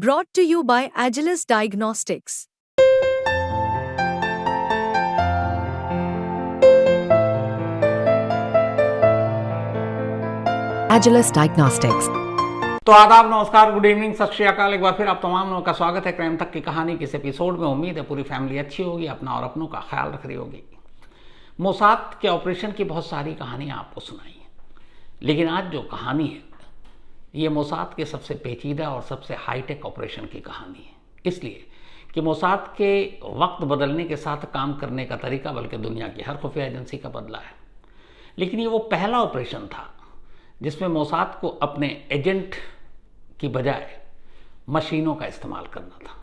Brought to you by Agilus Diagnostics. Agilus Diagnostics. तो आदाब, नमस्कार, गुड इवनिंग, सत श्री अकाल। एक बार फिर आप तमाम लोगों का स्वागत है क्राइम तक की कहानी के इस एपिसोड में। उम्मीद है पूरी फैमिली अच्छी होगी, अपना और अपनों का ख्याल रख रही होगी। मोसाद के ऑपरेशन की बहुत सारी कहानियां आपको सुनाई हैं, लेकिन आज जो कहानी है ये मोसाद के सबसे पेचीदा और सबसे हाईटेक ऑपरेशन की कहानी है। इसलिए कि मोसाद के वक्त बदलने के साथ काम करने का तरीका बल्कि दुनिया की हर खुफिया एजेंसी का बदला है। लेकिन ये वो पहला ऑपरेशन था जिसमें मोसाद को अपने एजेंट की बजाय मशीनों का इस्तेमाल करना था,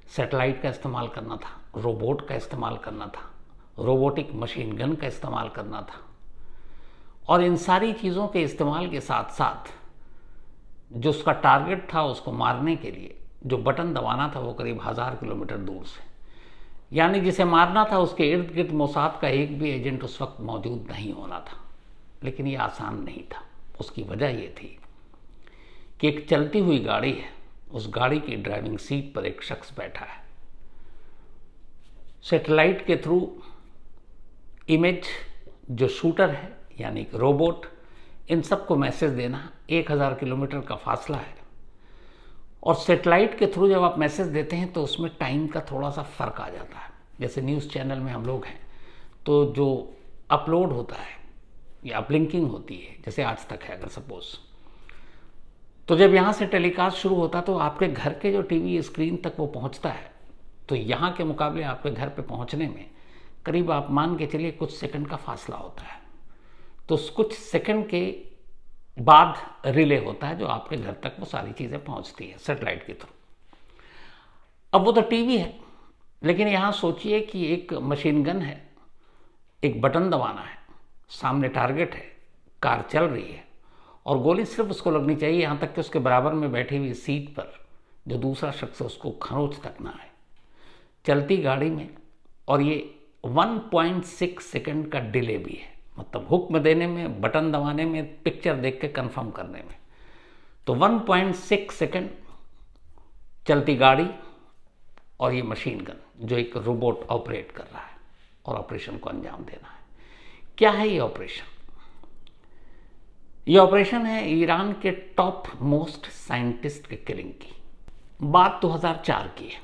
सैटेलाइट का इस्तेमाल करना था, रोबोट का इस्तेमाल करना था, रोबोटिक मशीन गन का इस्तेमाल करना था। और इन सारी चीज़ों के इस्तेमाल के साथ साथ जो उसका टारगेट था उसको मारने के लिए जो बटन दबाना था वो करीब 1000 किलोमीटर दूर से, यानी जिसे मारना था उसके इर्द गिर्द मोसाद का एक भी एजेंट उस वक्त मौजूद नहीं होना था। लेकिन ये आसान नहीं था। उसकी वजह ये थी कि एक चलती हुई गाड़ी है, उस गाड़ी की ड्राइविंग सीट पर एक शख्स बैठा है। सैटेलाइट के थ्रू इमेज जो शूटर है यानी कि रोबोट, इन सबको मैसेज देना 1000 किलोमीटर का फासला है। और सैटेलाइट के थ्रू जब आप मैसेज देते हैं तो उसमें टाइम का थोड़ा सा फ़र्क आ जाता है। जैसे न्यूज़ चैनल में हम लोग हैं तो जो अपलोड होता है या अपलिंकिंग होती है, जैसे आज तक है अगर सपोज, तो जब यहाँ से टेलीकास्ट शुरू होता है तो आपके घर के जो टीवी स्क्रीन तक वो पहुँचता है, तो यहाँ के मुकाबले आपके घर पे पहुँचने में करीब आप मान के चलिए कुछ सेकंड का फासला होता है। तो उस कुछ सेकंड के बाद रिले होता है जो आपके घर तक वो सारी चीज़ें पहुँचती है सैटेलाइट के थ्रू। अब वो तो टीवी है, लेकिन यहाँ सोचिए कि एक मशीन गन है, एक बटन दबाना है, सामने टारगेट है, कार चल रही है और गोली सिर्फ उसको लगनी चाहिए यहाँ तक कि उसके बराबर में बैठी हुई सीट पर जो दूसरा शख्स है उसको खरोंच तक ना आए। चलती गाड़ी में, और ये 1.6 सेकंड का डिले भी है, मतलब हुक्म देने में, बटन दबाने में, पिक्चर देख के कंफर्म करने में। तो 1.6 सेकंड चलती गाड़ी और ये मशीन गन जो एक रोबोट ऑपरेट कर रहा है और ऑपरेशन को अंजाम देना है। क्या है ये ऑपरेशन? ये ऑपरेशन है ईरान के टॉप मोस्ट साइंटिस्ट के किलिंग की। बात 2004 की है।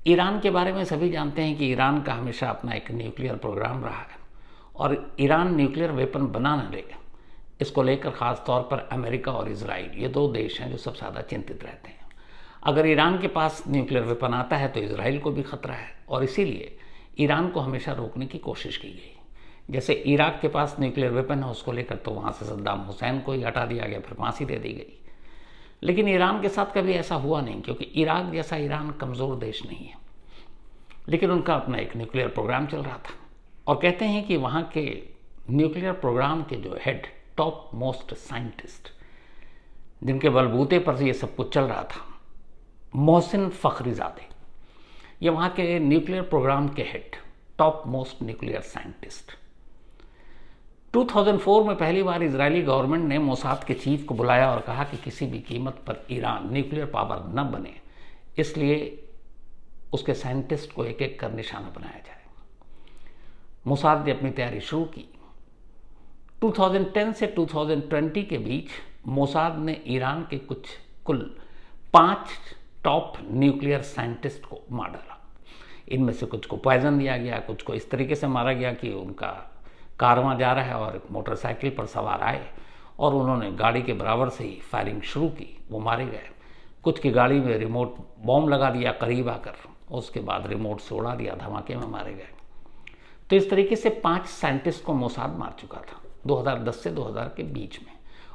ईरान के बारे में सभी जानते हैं कि ईरान का हमेशा अपना एक न्यूक्लियर प्रोग्राम रहा है और ईरान न्यूक्लियर वेपन बना न ले, इसको लेकर ख़ास तौर पर अमेरिका और इजराइल, ये दो देश हैं जो सबसे ज़्यादा चिंतित रहते हैं। अगर ईरान के पास न्यूक्लियर वेपन आता है तो इजराइल को भी खतरा है और इसीलिए ईरान को हमेशा रोकने की कोशिश की गई। जैसे इराक के पास न्यूक्लियर वेपन है, उसको लेकर तो वहाँ से सद्दाम हुसैन को ही हटा दिया गया, फिर फांसी दे दी गई। लेकिन ईरान के साथ कभी ऐसा हुआ नहीं, क्योंकि इराक जैसा ईरान कमज़ोर देश नहीं है। लेकिन उनका अपना एक न्यूक्लियर प्रोग्राम चल रहा था और कहते हैं कि वहाँ के न्यूक्लियर प्रोग्राम के जो हेड, टॉप मोस्ट साइंटिस्ट, जिनके बलबूते पर ये सब कुछ चल रहा था, मोहसिन फ़खरीज़ादे, ये वहाँ के न्यूक्लियर प्रोग्राम के head, top most nuclear scientist. 2004 में पहली बार इजरायली गवर्नमेंट ने मोसाद के चीफ को बुलाया और कहा कि किसी भी कीमत पर ईरान न्यूक्लियर पावर न बने, इसलिए उसके साइंटिस्ट को एक एक कर निशाना बनाया जाए। मोसाद ने अपनी तैयारी शुरू की। 2010 से 2020 के बीच मोसाद ने ईरान के कुल 5 टॉप न्यूक्लियर साइंटिस्ट को मार डाला। इनमें से कुछ को पॉइजन दिया गया, कुछ को इस तरीके से मारा गया कि उनका कारवां जा रहा है और एक मोटरसाइकिल पर सवार आए और उन्होंने गाड़ी के बराबर से ही फायरिंग शुरू की, वो मारे गए। कुछ की गाड़ी में रिमोट बॉम्ब लगा दिया करीब आकर, उसके बाद रिमोट से उड़ा दिया, धमाके में मारे गए। तो इस तरीके से 5 साइंटिस्ट को मोसाद मार चुका था 2010 से 2000 के बीच में।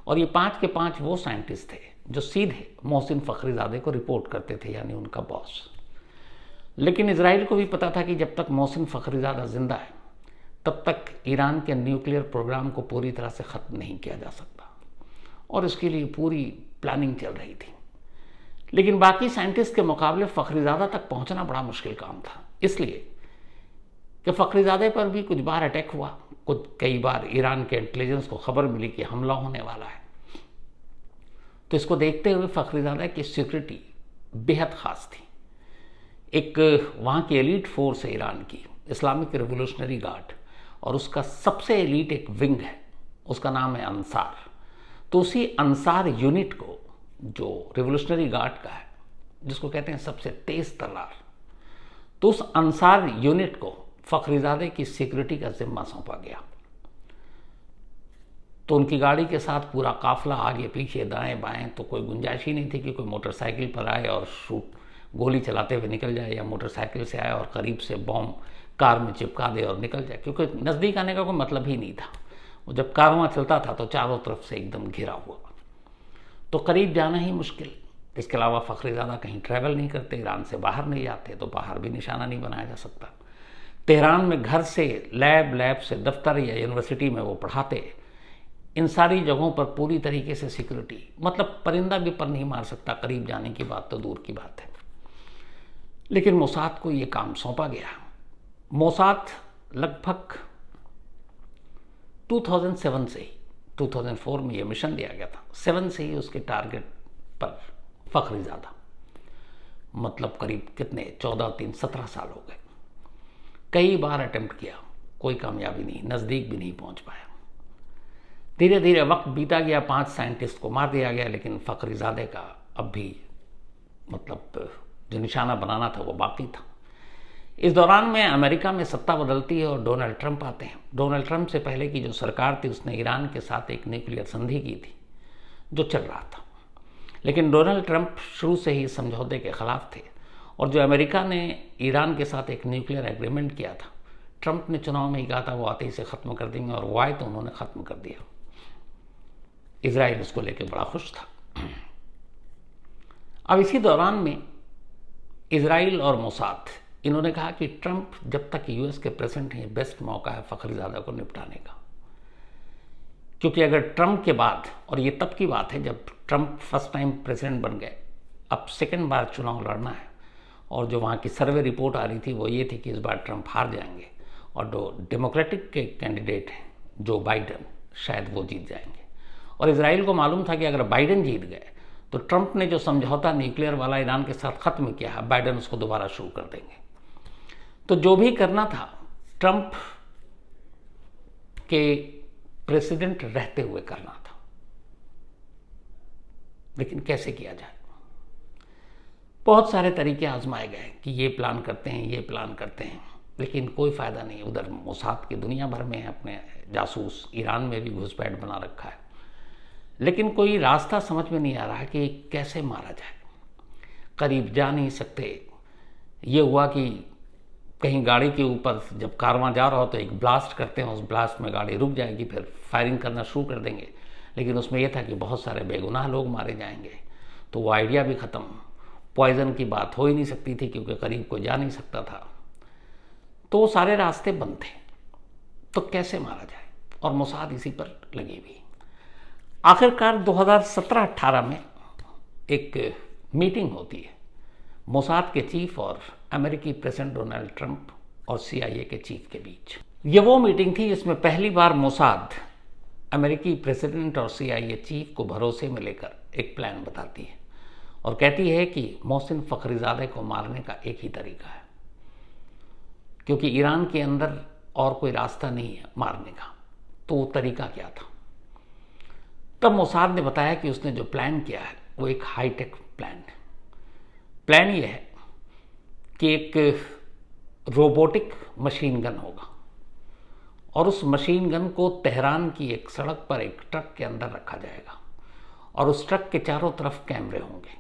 और ये 5 के 5 वो साइंटिस्ट थे जो सीधे मोहसिन फ़खरीज़ादे को रिपोर्ट करते थे, यानी उनका बॉस। लेकिन इजराइल को भी पता था कि जब तक मोहसिन फ़खरीज़ादा जिंदा है तब तक ईरान के न्यूक्लियर प्रोग्राम को पूरी तरह से ख़त्म नहीं किया जा सकता और इसके लिए पूरी प्लानिंग चल रही थी। लेकिन बाकी साइंटिस्ट के मुकाबले फ़खरीज़ादा तक पहुंचना बड़ा मुश्किल काम था, इसलिए कि फ़खरीज़ादे पर भी कुछ बार अटैक हुआ, कई बार ईरान के इंटेलिजेंस को खबर मिली कि हमला होने वाला है। तो इसको देखते हुए फखरीज़ादा की सिक्योरिटी बेहद ख़ास थी। एक वहाँ की एलीट फोर्स है ईरान की, इस्लामिक रिवोल्यूशनरी गार्ड, और उसका सबसे एलीट एक विंग है, उसका नाम है अंसार। तो उसी अंसार यूनिट को, जो रिवोल्यूशनरी गार्ड का है, जिसको कहते हैं सबसे तेज तलवार, तो उस अंसार यूनिट को फखरीज़ादे की सिक्योरिटी का जिम्मा सौंपा गया। तो उनकी गाड़ी के साथ पूरा काफिला आगे पीछे दाएं बाएं, तो कोई गुंजाइश ही नहीं थी कि कोई मोटरसाइकिल पर आए और गोली चलाते हुए निकल जाए, या मोटरसाइकिल से आए और करीब से बॉम्ब कार में चिपका दे और निकल जाए, क्योंकि नज़दीक आने का कोई मतलब ही नहीं था। वो जब कारवां चलता था तो चारों तरफ से एकदम घिरा हुआ, तो करीब जाना ही मुश्किल। इसके अलावा फखरीज़ादा कहीं ट्रैवल नहीं करते, ईरान से बाहर नहीं जाते, तो बाहर भी निशाना नहीं बनाया जा सकता। तेहरान में घर से लैब से दफ्तर या यूनिवर्सिटी में वो पढ़ाते, इन सारी जगहों पर पूरी तरीके से सिक्योरिटी, मतलब परिंदा भी पर नहीं मार सकता, करीब जाने की बात तो दूर की बात है। लेकिन मोसाद को ये काम सौंपा गया। मोसाद लगभग 2007 से ही, 2004 में ये मिशन दिया गया था, 7 से ही उसके टारगेट पर फखरीज़ादा, मतलब करीब कितने 14-3-17 साल हो गए। कई बार अटेम्प्ट किया, कोई कामयाबी नहीं, नज़दीक भी नहीं पहुंच पाया। धीरे धीरे वक्त बीता गया, 5 साइंटिस्ट को मार दिया गया, लेकिन फखरीज़ादे का अब भी मतलब जो निशाना बनाना था वो बाकी था। इस दौरान में अमेरिका में सत्ता बदलती है और डोनाल्ड ट्रंप आते हैं। डोनाल्ड ट्रंप से पहले की जो सरकार थी उसने ईरान के साथ एक न्यूक्लियर संधि की थी जो चल रहा था, लेकिन डोनाल्ड ट्रंप शुरू से ही समझौते के खिलाफ थे, और जो अमेरिका ने ईरान के साथ एक न्यूक्लियर एग्रीमेंट किया था, ट्रंप ने चुनाव में ही कहा था वो आते ही से ख़त्म कर देंगे, और वो आए तो उन्होंने ख़त्म कर दिया। इजराइल उसको लेकर बड़ा खुश था। अब इसी दौरान में इजराइल और मोसाद, इन्होंने कहा कि ट्रंप जब तक यूएस के प्रेसिडेंट हैं, बेस्ट मौका है फखरीज़ादा को निपटाने का, क्योंकि अगर ट्रंप के बाद, और ये तब की बात है जब ट्रंप फर्स्ट टाइम प्रेसिडेंट बन गए, अब सेकंड बार चुनाव लड़ना है, और जो वहाँ की सर्वे रिपोर्ट आ रही थी वो ये थी कि इस बार ट्रंप हार जाएंगे, और जो डेमोक्रेटिक के कैंडिडेट हैं जो बाइडन, शायद वो जीत जाएंगे। और इजराइल को मालूम था कि अगर बाइडन जीत गए तो ट्रंप ने जो समझौता न्यूक्लियर वाला ईरान के साथ ख़त्म किया है, बाइडन उसको दोबारा शुरू कर देंगे। तो जो भी करना था ट्रंप के प्रेसिडेंट रहते हुए करना था, लेकिन कैसे किया जाए? बहुत सारे तरीके आजमाए गए कि ये प्लान करते हैं, ये प्लान करते हैं, लेकिन कोई फ़ायदा नहीं। उधर मोसाद की दुनिया भर में अपने जासूस, ईरान में भी घुसपैठ बना रखा है, लेकिन कोई रास्ता समझ में नहीं आ रहा कि कैसे मारा जाए। करीब जा नहीं सकते। ये हुआ कि कहीं गाड़ी के ऊपर जब कारवां जा रहा हो तो एक ब्लास्ट करते हैं, उस ब्लास्ट में गाड़ी रुक जाएगी, फिर फायरिंग करना शुरू कर देंगे, लेकिन उसमें यह था कि बहुत सारे बेगुनाह लोग मारे जाएंगे, तो वो आइडिया भी ख़त्म। पॉइजन की बात हो ही नहीं सकती थी क्योंकि करीब कोई जा नहीं सकता था, तो सारे रास्ते बंद थे। तो कैसे मारा जाए? और मोसाद इसी पर लगी हुई। आखिरकार 2017-18 में एक मीटिंग होती है मोसाद के चीफ और अमेरिकी प्रेसिडेंट डोनाल्ड ट्रंप और CIA के चीफ के बीच। ये वो मीटिंग थी जिसमें पहली बार मोसाद अमेरिकी प्रेसिडेंट और CIA चीफ को भरोसे में लेकर एक प्लान बताती है और कहती है कि मोहसिन फखरीज़ादे को मारने का एक ही तरीका है, क्योंकि ईरान के अंदर और कोई रास्ता नहीं है मारने का। तो वो तरीका क्या था? तब मोसाद ने बताया कि उसने जो प्लान किया है वो एक हाईटेक प्लान है। प्लान ये है कि एक रोबोटिक मशीन गन होगा और उस मशीन गन को तेहरान की एक सड़क पर एक ट्रक के अंदर रखा जाएगा और उस ट्रक के चारों तरफ कैमरे होंगे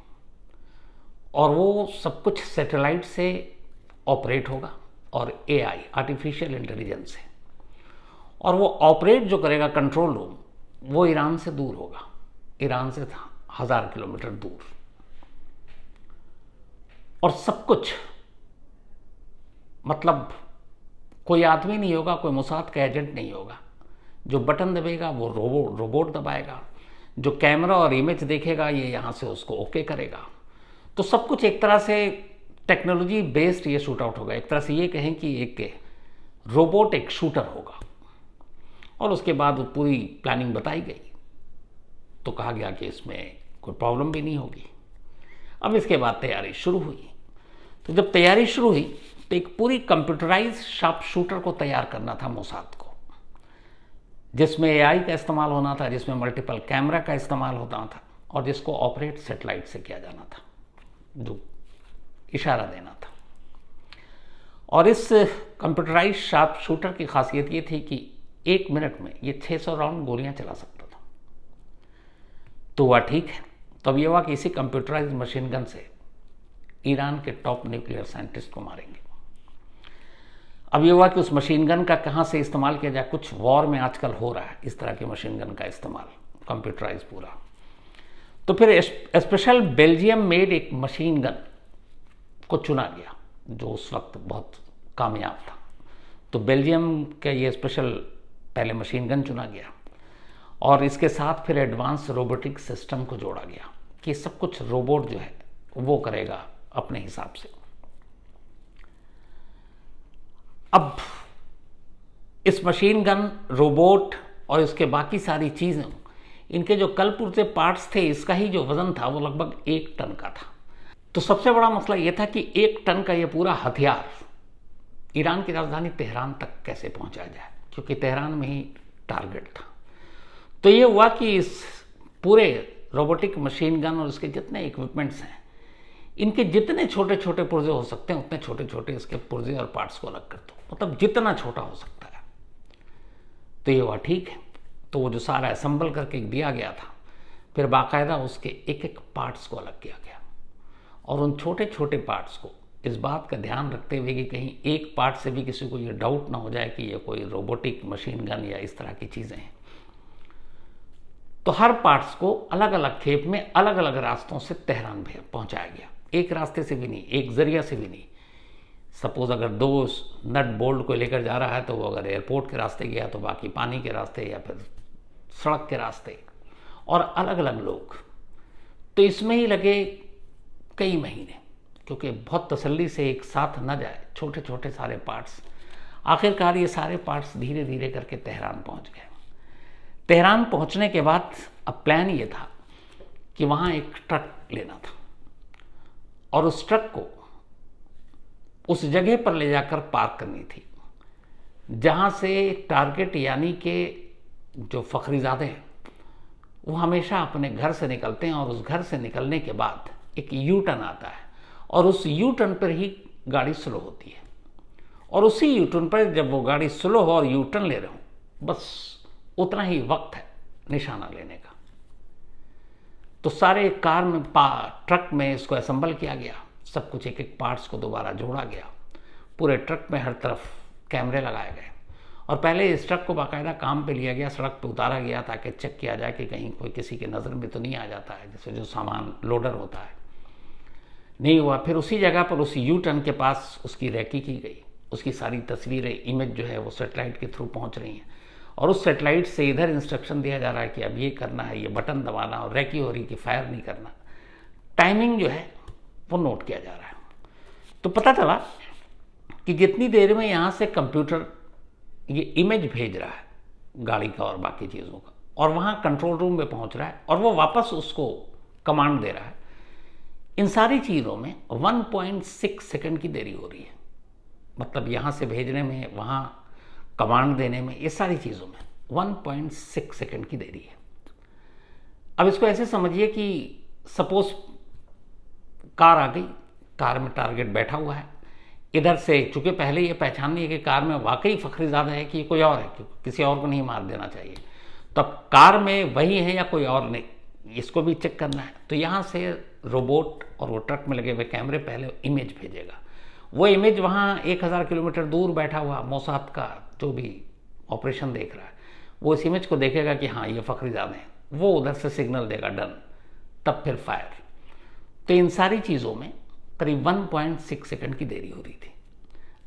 और वो सब कुछ सैटेलाइट से ऑपरेट होगा और AI, आर्टिफिशियल इंटेलिजेंस से, और वो ऑपरेट जो करेगा कंट्रोल रूम, वो ईरान से दूर होगा, ईरान से 1000 किलोमीटर दूर, और सब कुछ मतलब कोई आदमी नहीं होगा, कोई मोसाद का एजेंट नहीं होगा। जो बटन दबेगा वो रोबोट दबाएगा, जो कैमरा और इमेज देखेगा ये यहाँ से उसको ओके करेगा। तो सब कुछ एक तरह से टेक्नोलॉजी बेस्ड ये शूट आउट होगा। एक तरह से ये कहें कि एक रोबोट एक शूटर होगा। और उसके बाद पूरी प्लानिंग बताई गई तो कहा गया कि इसमें कोई प्रॉब्लम भी नहीं होगी। अब इसके बाद तैयारी शुरू हुई। तो जब तैयारी शुरू हुई तो एक पूरी कंप्यूटराइज शार्प शूटर को तैयार करना था मोसाद को, जिसमें एआई का इस्तेमाल होना था, जिसमें मल्टीपल कैमरा का इस्तेमाल होता था और जिसको ऑपरेट सेटेलाइट से किया जाना था, जो इशारा देना था। और इस कंप्यूटराइज शार्प शूटर की खासियत ये थी कि 1 मिनट में ये 600 राउंड गोलियां चला सकता था। तो हुआ ठीक है। तब ये हुआ कि इसी कंप्यूटराइज मशीन गन से ईरान के टॉप न्यूक्लियर साइंटिस्ट को मारेंगे। अब ये हुआ कि उस मशीन गन का कहाँ से इस्तेमाल किया जाए, कुछ वॉर में आजकल हो रहा है इस तरह की मशीन गन का इस्तेमाल, कंप्यूटराइज पूरा। तो फिर स्पेशल बेल्जियम मेड एक मशीन गन को चुना गया जो उस वक्त बहुत कामयाब था। तो बेल्जियम का ये स्पेशल पहले मशीन गन चुना गया और इसके साथ फिर एडवांस रोबोटिक सिस्टम को जोड़ा गया कि सब कुछ रोबोट जो है वो करेगा अपने हिसाब से। अब इस मशीन गन, रोबोट और इसके बाकी सारी चीज़ें, इनके जो कल पुर्जे पार्ट्स थे, इसका ही जो वजन था वो लगभग 1 टन का था। तो सबसे बड़ा मसला ये था कि 1 टन का ये पूरा हथियार ईरान की राजधानी तेहरान तक कैसे पहुंचाया जाए, क्योंकि तेहरान में ही टारगेट था। तो ये हुआ कि इस पूरे रोबोटिक मशीन गन और इसके जितने इक्विपमेंट्स हैं, इनके जितने छोटे छोटे पुर्जे हो सकते हैं उतने छोटे छोटे इसके पुर्जे और पार्ट्स को अलग कर दो, मतलब जितना छोटा हो सकता है। तो ये हुआ ठीक है। तो वो जो सारा असेंबल करके दिया गया था, फिर बाकायदा उसके एक एक पार्ट्स को अलग किया गया और उन छोटे छोटे पार्ट्स को इस बात का ध्यान रखते हुए कि कहीं एक पार्ट से भी किसी को ये डाउट ना हो जाए कि ये कोई रोबोटिक मशीन गन या इस तरह की चीज़ें हैं, तो हर पार्ट्स को अलग अलग खेप में अलग अलग रास्तों से तेहरान भी पहुंचाया गया। एक रास्ते से भी नहीं, एक जरिया से भी नहीं। सपोज अगर 2 नट बोल्ट को लेकर जा रहा है तो वो अगर एयरपोर्ट के रास्ते गया तो बाकी पानी के रास्ते या फिर सड़क के रास्ते, और अलग अलग लोग। तो इसमें ही लगे कई महीने, क्योंकि बहुत तसल्ली से एक साथ न जाए छोटे छोटे सारे पार्ट्स। आखिरकार ये सारे पार्ट्स धीरे धीरे करके तेहरान पहुंच गए। तेहरान पहुंचने के बाद अब प्लान ये था कि वहाँ एक ट्रक लेना था और उस ट्रक को उस जगह पर ले जाकर पार्क करनी थी जहाँ से टारगेट यानी कि जो फखरीज़ादे हैं वो हमेशा अपने घर से निकलते हैं और उस घर से निकलने के बाद एक यू टर्न आता है और उस यू टर्न पर ही गाड़ी स्लो होती है। और उसी यू टर्न पर जब वो गाड़ी स्लो हो और यू टर्न ले रहे हो, बस उतना ही वक्त है निशाना लेने का। तो सारे कार में ट्रक में इसको असेंबल किया गया, सब कुछ एक एक पार्ट्स को दोबारा जोड़ा गया। पूरे ट्रक में हर तरफ कैमरे लगाए गए और पहले इस ट्रक को बाकायदा काम पे लिया गया, सड़क पे उतारा गया ताकि चेक किया जाए कि कहीं कोई किसी की नज़र में तो नहीं आ जाता है, जैसे जो सामान लोडर होता है। नहीं हुआ। फिर उसी जगह पर उसी यू टर्न के पास उसकी रैकी की गई, उसकी सारी तस्वीरें, इमेज जो है वो सेटेलाइट के थ्रू पहुंच रही हैं और उस सेटेलाइट से इधर इंस्ट्रक्शन दिया जा रहा है कि अब ये करना है, ये बटन दबाना, और रैकी हो रही कि फायर नहीं करना। टाइमिंग जो है वो नोट किया जा रहा है। तो पता चला कि जितनी देर में यहाँ से कंप्यूटर ये इमेज भेज रहा है गाड़ी का और बाकी चीज़ों का, और वहाँ कंट्रोल रूम में पहुँच रहा है और वो वापस उसको कमांड दे रहा है, इन सारी चीज़ों में 1.6 सेकंड की देरी हो रही है। मतलब यहाँ से भेजने में, वहाँ कमांड देने में, ये सारी चीज़ों में 1.6 सेकंड की देरी है। अब इसको ऐसे समझिए कि सपोज कार आ गई, कार में टारगेट बैठा हुआ है, इधर से चूंकि पहले ये पहचाननी है कि कार में वाकई फखरीज़ादा है कि कोई और है, किसी और को नहीं मार देना चाहिए, तो अब कार में वही है या कोई और नहीं, इसको भी चेक करना है। तो यहाँ से रोबोट और वो ट्रक में लगे हुए कैमरे पहले इमेज भेजेगा। वो इमेज वहाँ 1000 किलोमीटर दूर बैठा हुआ मोसाद का जो भी ऑपरेशन देख रहा है, वो इस इमेज को देखेगा कि हाँ ये फखरीज़ादे हैं, वो उधर से सिग्नल देगा डन, तब फिर फायर। तो इन सारी चीज़ों में करीब 1.6 सेकंड की देरी हो रही थी।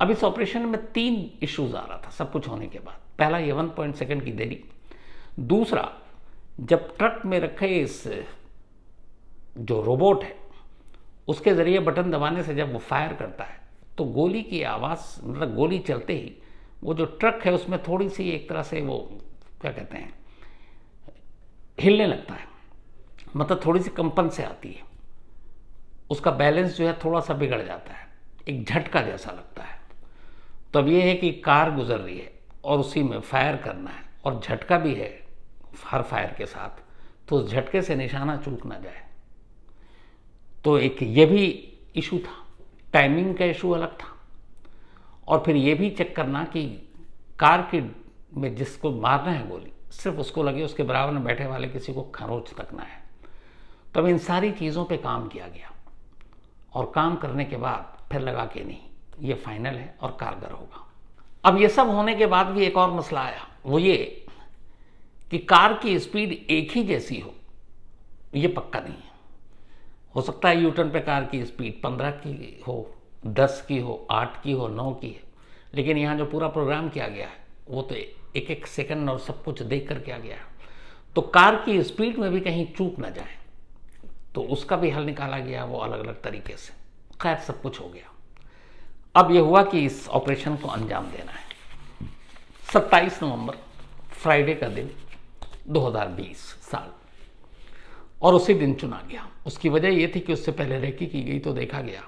अब इस ऑपरेशन में 3 इश्यूज आ रहा था सब कुछ होने के बाद। पहला ये 1 सेकंड की देरी, दूसरा जब ट्रक में रखे इस जो रोबोट है उसके ज़रिए बटन दबाने से जब वो फायर करता है तो गोली की आवाज़, मतलब गोली चलते ही वो जो ट्रक है उसमें थोड़ी सी एक तरह से वो क्या कहते हैं हिलने लगता है, मतलब थोड़ी सी कंपन से आती है, उसका बैलेंस जो है थोड़ा सा बिगड़ जाता है, एक झटका जैसा लगता है। तो अब ये है कि कार गुजर रही है और उसी में फायर करना है और झटका भी है हर फायर के साथ, तो उस झटके से निशाना चूक ना जाए। तो एक ये भी इशू था, टाइमिंग का इशू अलग था, और फिर ये भी चेक करना कि कार के में जिसको मारना है गोली सिर्फ उसको लगे, उसके बराबर में बैठे वाले किसी को खरोच तक ना है। तब इन सारी चीज़ों पे काम किया गया और काम करने के बाद फिर लगा कि नहीं ये फाइनल है और कारगर होगा। अब ये सब होने के बाद भी एक और मसला आया, वो ये कि कार की स्पीड एक ही जैसी हो ये पक्का नहीं है। हो सकता है यू टर्न पे कार की स्पीड 15 की हो, 10 की हो, 8 की हो, 9 की है, लेकिन यहाँ जो पूरा प्रोग्राम किया गया है वो तो एक एक सेकंड और सब कुछ देख कर किया गया है। तो कार की स्पीड में भी कहीं चूक ना जाए, तो उसका भी हल निकाला गया वो अलग अलग तरीके से। खैर सब कुछ हो गया। अब यह हुआ कि इस ऑपरेशन को अंजाम देना है। 27 नवंबर फ्राइडे का दिन 2020 साल, और उसी दिन चुना गया। उसकी वजह यह थी कि उससे पहले रेकी की गई तो देखा गया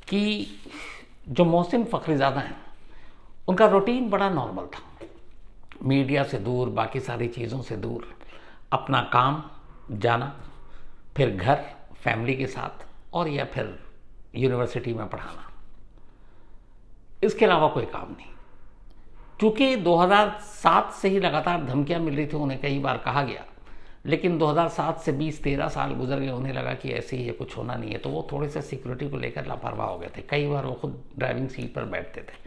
कि जो मोहसिन फ़खरीज़ादा हैं उनका रूटीन बड़ा नॉर्मल था, मीडिया से दूर, बाकी सारी चीज़ों से दूर, अपना काम जाना, फिर घर फैमिली के साथ, और या फिर यूनिवर्सिटी में पढ़ाना, इसके अलावा कोई काम नहीं। चूँकि 2007 से ही लगातार धमकियाँ मिल रही थी, उन्हें कई बार कहा गया, लेकिन 2007 से 20-13 साल गुजर गए, उन्हें लगा कि ऐसे ही है, कुछ होना नहीं है, तो वो थोड़े से सिक्योरिटी को लेकर लापरवाह हो गए थे। कई बार वो खुद ड्राइविंग सीट पर बैठते थे,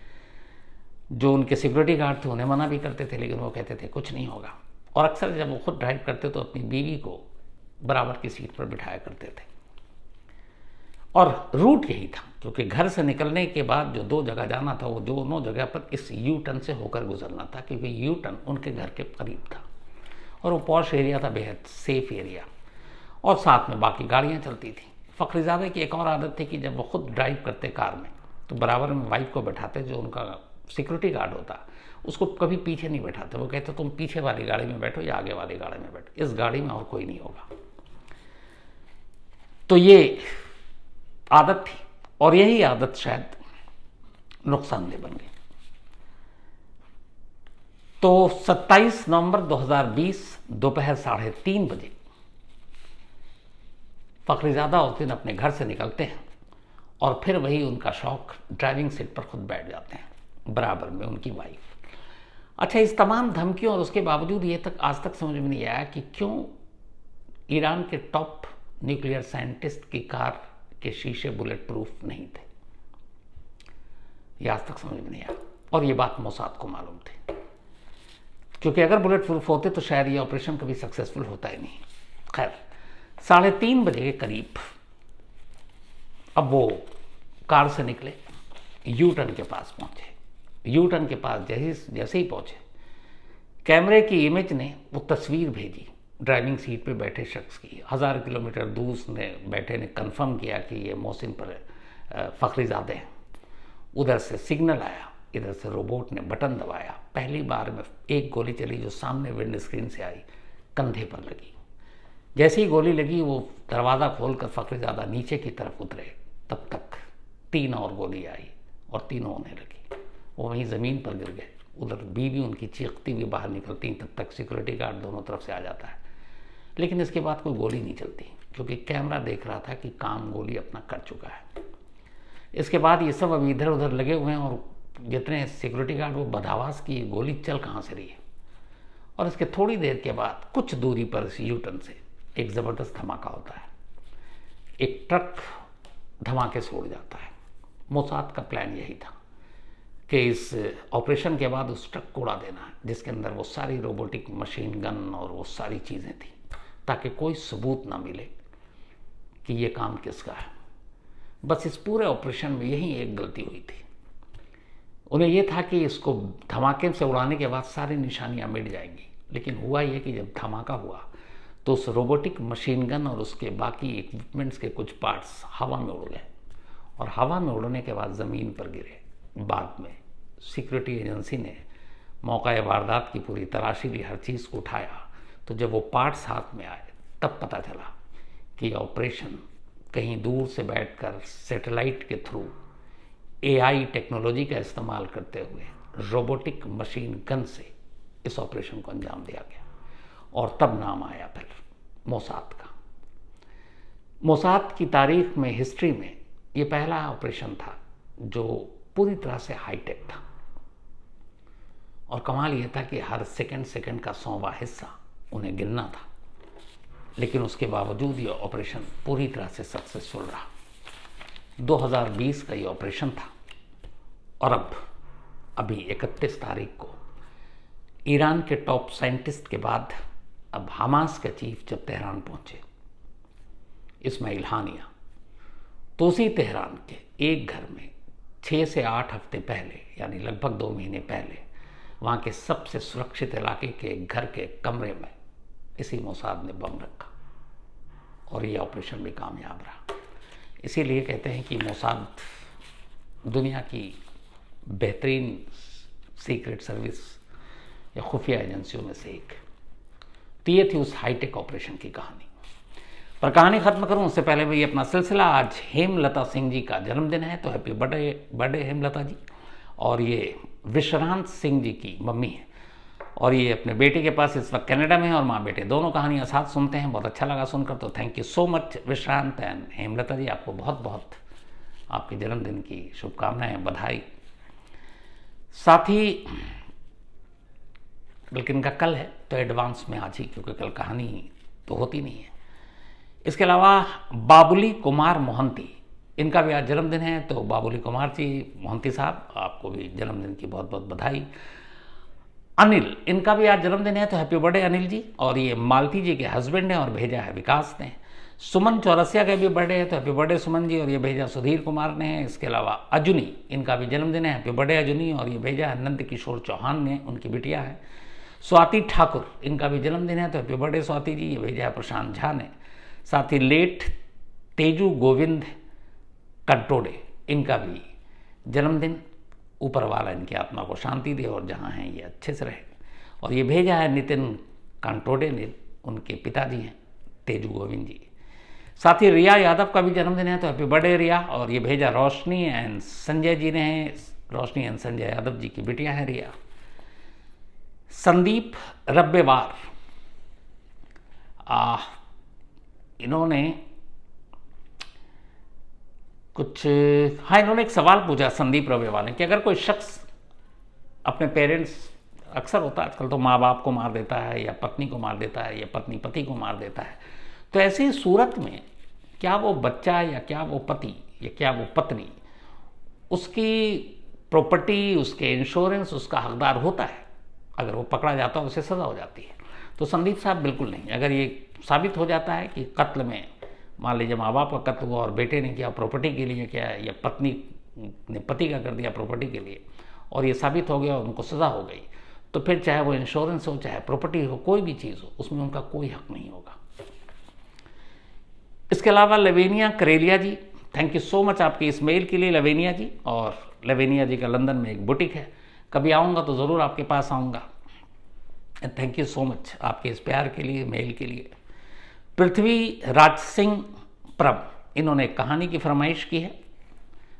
जो उनके सिक्योरिटी गार्ड थे उन्हें मना भी करते थे, लेकिन वो कहते थे कुछ नहीं होगा। और अक्सर जब वो खुद ड्राइव करते तो अपनी बीवी को बराबर की सीट पर बिठाया करते थे। और रूट यही था, क्योंकि घर से निकलने के बाद जो 2 जगह जाना था वो दोनों जगह पर इस यू टर्न से होकर गुजरना था, क्योंकि यू टर्न उनके घर के करीब था और वो पॉश एरिया था, बेहद सेफ एरिया, और साथ में बाकी गाड़ियाँ चलती थी। फ़खरीज़ादे की एक और आदत थी कि जब वो खुद ड्राइव करते कार में तो बराबर में वाइफ को बैठाते, जो उनका सिक्योरिटी गार्ड होता उसको कभी पीछे नहीं बैठाते। वो कहते तुम पीछे वाली गाड़ी में बैठो या आगे वाली गाड़ी में बैठो, इस गाड़ी में और कोई नहीं होगा। तो ये आदत थी, और यही आदत शायद नुकसानदेह बन गई। तो 27 नवंबर 2020 दोपहर 3:30 बजे फ़खरीज़ादा उस दिन अपने घर से निकलते हैं, और फिर वही उनका शौक, ड्राइविंग सीट पर खुद बैठ जाते हैं, बराबर में उनकी वाइफ। अच्छा, इस तमाम धमकियों और उसके बावजूद ये तक आज तक समझ में नहीं आया कि क्यों ईरान के टॉप न्यूक्लियर साइंटिस्ट की कार के शीशे बुलेट प्रूफ नहीं थे। ये आज तक समझ में नहीं आया, और ये बात मोसाद को मालूम थी, क्योंकि अगर बुलेट प्रूफ होते तो शायद ये ऑपरेशन कभी सक्सेसफुल होता ही नहीं। खैर 3:30 बजे के करीब अब वो कार से निकले, यू टर्न के पास पहुंचे। यू टर्न के पास जैसे ही पहुंचे, कैमरे की इमेज ने वो तस्वीर भेजी ड्राइविंग सीट पे बैठे शख्स की। 1000 किलोमीटर दूर ने बैठे ने कंफर्म किया कि ये मोहसिन पर फ़खरीज़ादे हैं। उधर से सिग्नल आया, इधर से रोबोट ने बटन दबाया। पहली बार में एक गोली चली जो सामने विंड स्क्रीन से आई, कंधे पर लगी। जैसे ही गोली लगी वो दरवाज़ा खोलकर फ़खरीज़ादा नीचे की तरफ उतरे, तब तक 3 और गोली आई और तीनों होने लगी। वो वहीं ज़मीन पर गिर गए। उधर बीवी उनकी चीखती हुई बाहर निकलती, तब तक सिक्योरिटी गार्ड दोनों तरफ से आ जाता है, लेकिन इसके बाद कोई गोली नहीं चलती, क्योंकि कैमरा देख रहा था कि काम गोली अपना कर चुका है। इसके बाद ये सब अभी इधर उधर लगे हुए हैं, और जितने सिक्योरिटी गार्ड वो बदहवास की गोली चल कहाँ से रही है। और इसके थोड़ी देर के बाद कुछ दूरी पर इस यू टर्न से एक ज़बरदस्त धमाका होता है। एक ट्रक धमाके से उड़ जाता है। मोसाद का प्लान यही था कि इस ऑपरेशन के बाद उस ट्रक को उड़ा देना है, जिसके अंदर वो सारी रोबोटिक मशीन गन और वो सारी चीज़ें थी, ताकि कोई सबूत ना मिले कि ये काम किसका है। बस इस पूरे ऑपरेशन में यही एक गलती हुई थी। उन्हें यह था कि इसको धमाके से उड़ाने के बाद सारी निशानियां मिट जाएंगी, लेकिन हुआ यह कि जब धमाका हुआ तो उस रोबोटिक मशीन गन और उसके बाकी इक्विपमेंट्स के कुछ पार्ट्स हवा में उड़ गए, और हवा में उड़ने के बाद ज़मीन पर गिरे। बाद में सिक्योरिटी एजेंसी ने मौका वारदात की पूरी तलाशी ली, हर चीज़ को उठाया, तो जब वो पार्ट्स हाथ में आए तब पता चला कि ऑपरेशन कहीं दूर से बैठकर सैटेलाइट के थ्रू एआई टेक्नोलॉजी का इस्तेमाल करते हुए रोबोटिक मशीन गन से इस ऑपरेशन को अंजाम दिया गया। और तब नाम आया फिर मोसाद का। मोसाद की तारीख में, हिस्ट्री में ये पहला ऑपरेशन था जो पूरी तरह से हाईटेक था। और कमाल ये था कि हर सेकंड का 100वां हिस्सा उन्हें गिनना था, लेकिन उसके बावजूद ये ऑपरेशन पूरी तरह से सक्सेसफुल रहा। 2020 का ये ऑपरेशन था और अभी 31 तारीख को ईरान के टॉप साइंटिस्ट के बाद अब हमास के चीफ जब तेहरान पहुंचे, इस्माइल हानिया, तो उसी तेहरान के एक घर में 6 से 8 हफ्ते पहले, यानी लगभग 2 महीने पहले, वहाँ के सबसे सुरक्षित इलाके के घर के कमरे में इसी मोसाद ने बम रखा और ये ऑपरेशन भी कामयाब रहा। इसीलिए कहते हैं कि मोसाद दुनिया की बेहतरीन सीक्रेट सर्विस या खुफिया एजेंसियों में से एक। तो ये थी उस हाईटेक ऑपरेशन की कहानी। पर कहानी ख़त्म करूं उससे पहले भी अपना सिलसिला, आज हेमलता सिंह जी का जन्मदिन है, तो हैप्पी बर्थडे हेमलता जी। और ये विश्रांत सिंह जी की मम्मी है और ये अपने बेटे के पास इस वक्त कनाडा में है और माँ बेटे दोनों कहानियाँ साथ सुनते हैं। बहुत अच्छा लगा सुनकर, तो thank you so much Vishrant and Hemlata ji, आपको बहुत बहुत आपके जन्मदिन की शुभकामनाएं, बधाई। साथ ही बल्कि इनका कल है तो एडवांस में आज ही, क्योंकि कल कहानी तो होती नहीं है। इसके अलावा बाबुली कुमार मोहंती, इनका भी आज जन्मदिन है, तो बाबुली कुमार जी मोहंती साहब, आपको भी जन्मदिन की बहुत बहुत बधाई। अनिल, इनका भी आज जन्मदिन है, तो हैप्पी बर्थडे अनिल जी। और ये मालती जी के हस्बैंड हैं और भेजा है विकास ने। सुमन चौरसिया का भी बर्थडे है, तो हैप्पी बर्थडे सुमन जी, और ये भेजा सुधीर कुमार ने है। इसके अलावा अजुनी, इनका भी जन्मदिन है, हैप्पी बर्थडे अजुनी, और ये भेजा है नंद किशोर चौहान ने, उनकी बिटिया है। स्वाति ठाकुर, इनका भी जन्मदिन है, तो हैप्पी बर्थडे स्वाति जी, ये भेजा है प्रशांत झा ने। साथ ही लेट तेजू गोविंद कंटोडे, इनका भी जन्मदिन, ऊपर वाला इनकी आत्मा को शांति दे और जहाँ हैं ये अच्छे से रहे। और ये भेजा है नितिन कंटोडे ने, उनके पिताजी हैं तेजू गोविंद जी। साथ ही रिया यादव का भी जन्मदिन है, तो हैप्पी बर्थडे रिया, और ये भेजा रोशनी एंड संजय जी ने हैं। रोशनी एंड संजय यादव जी की बिटिया है रिया। संदीप रब्बेवार, इन्होंने इन्होंने एक सवाल पूछा संदीप रब्बेवार ने कि अगर कोई शख्स अपने पेरेंट्स, अक्सर होता है आजकल तो माँ बाप को मार देता है, या पत्नी को मार देता है, या पत्नी पति को मार देता है, तो ऐसी सूरत में क्या वो बच्चा, या क्या वो पति, या क्या वो पत्नी उसकी प्रॉपर्टी, उसके इंश्योरेंस, उसका हकदार होता है? अगर वो पकड़ा जाता है उसे सज़ा हो जाती है। तो संदीप साहब बिल्कुल नहीं। अगर ये साबित हो जाता है कि कत्ल में, मान लीजिए माँ बाप का कत्ल हुआ और बेटे ने किया प्रॉपर्टी के लिए किया, या पत्नी ने पति का कर दिया प्रॉपर्टी के लिए, और ये साबित हो गया और उनको सज़ा हो गई, तो फिर चाहे वो इंश्योरेंस हो, चाहे प्रॉपर्टी हो, कोई भी चीज़ हो, उसमें उनका कोई हक नहीं होगा। इसके अलावा Lavenia Karelia ji, thank you so much आपकी इस मेल के लिए लवेनिया जी। और लवेनिया जी का लंदन में एक बुटीक है, कभी आऊँगा तो ज़रूर आपके पास आऊँगा। थैंक यू सो मच आपके इस प्यार के लिए, मेल के लिए। पृथ्वी राज सिंह प्रभ, इन्होंने एक कहानी की फरमाइश की है।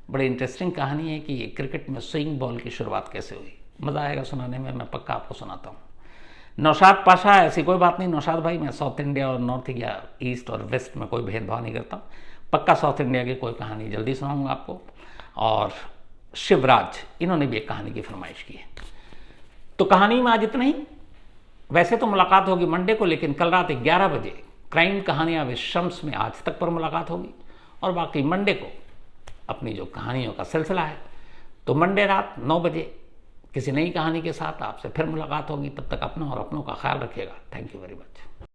बड़ी इंटरेस्टिंग कहानी है कि क्रिकेट में स्विंग बॉल की शुरुआत कैसे हुई। मज़ा आएगा सुनाने में, मैं पक्का आपको सुनाता हूँ। नौशाद पाशा, ऐसी कोई बात नहीं नौशाद भाई, मैं साउथ इंडिया और नॉर्थ इंडिया, ईस्ट और वेस्ट में कोई भेदभाव नहीं करता। पक्का साउथ इंडिया की कोई कहानी जल्दी सुनाऊँगा आपको। और शिवराज, इन्होंने भी एक कहानी की फरमाइश की है। तो कहानी में आज इतना ही। वैसे तो मुलाकात होगी मंडे को, लेकिन कल रात 11 बजे क्राइम कहानियाँ विद शम्स में आज तक पर मुलाकात होगी, और बाकी मंडे को अपनी जो कहानियों का सिलसिला है, तो मंडे रात 9 बजे किसी नई कहानी के साथ आपसे फिर मुलाकात होगी। तब तक अपना और अपनों का ख्याल रखिएगा। Thank you very much.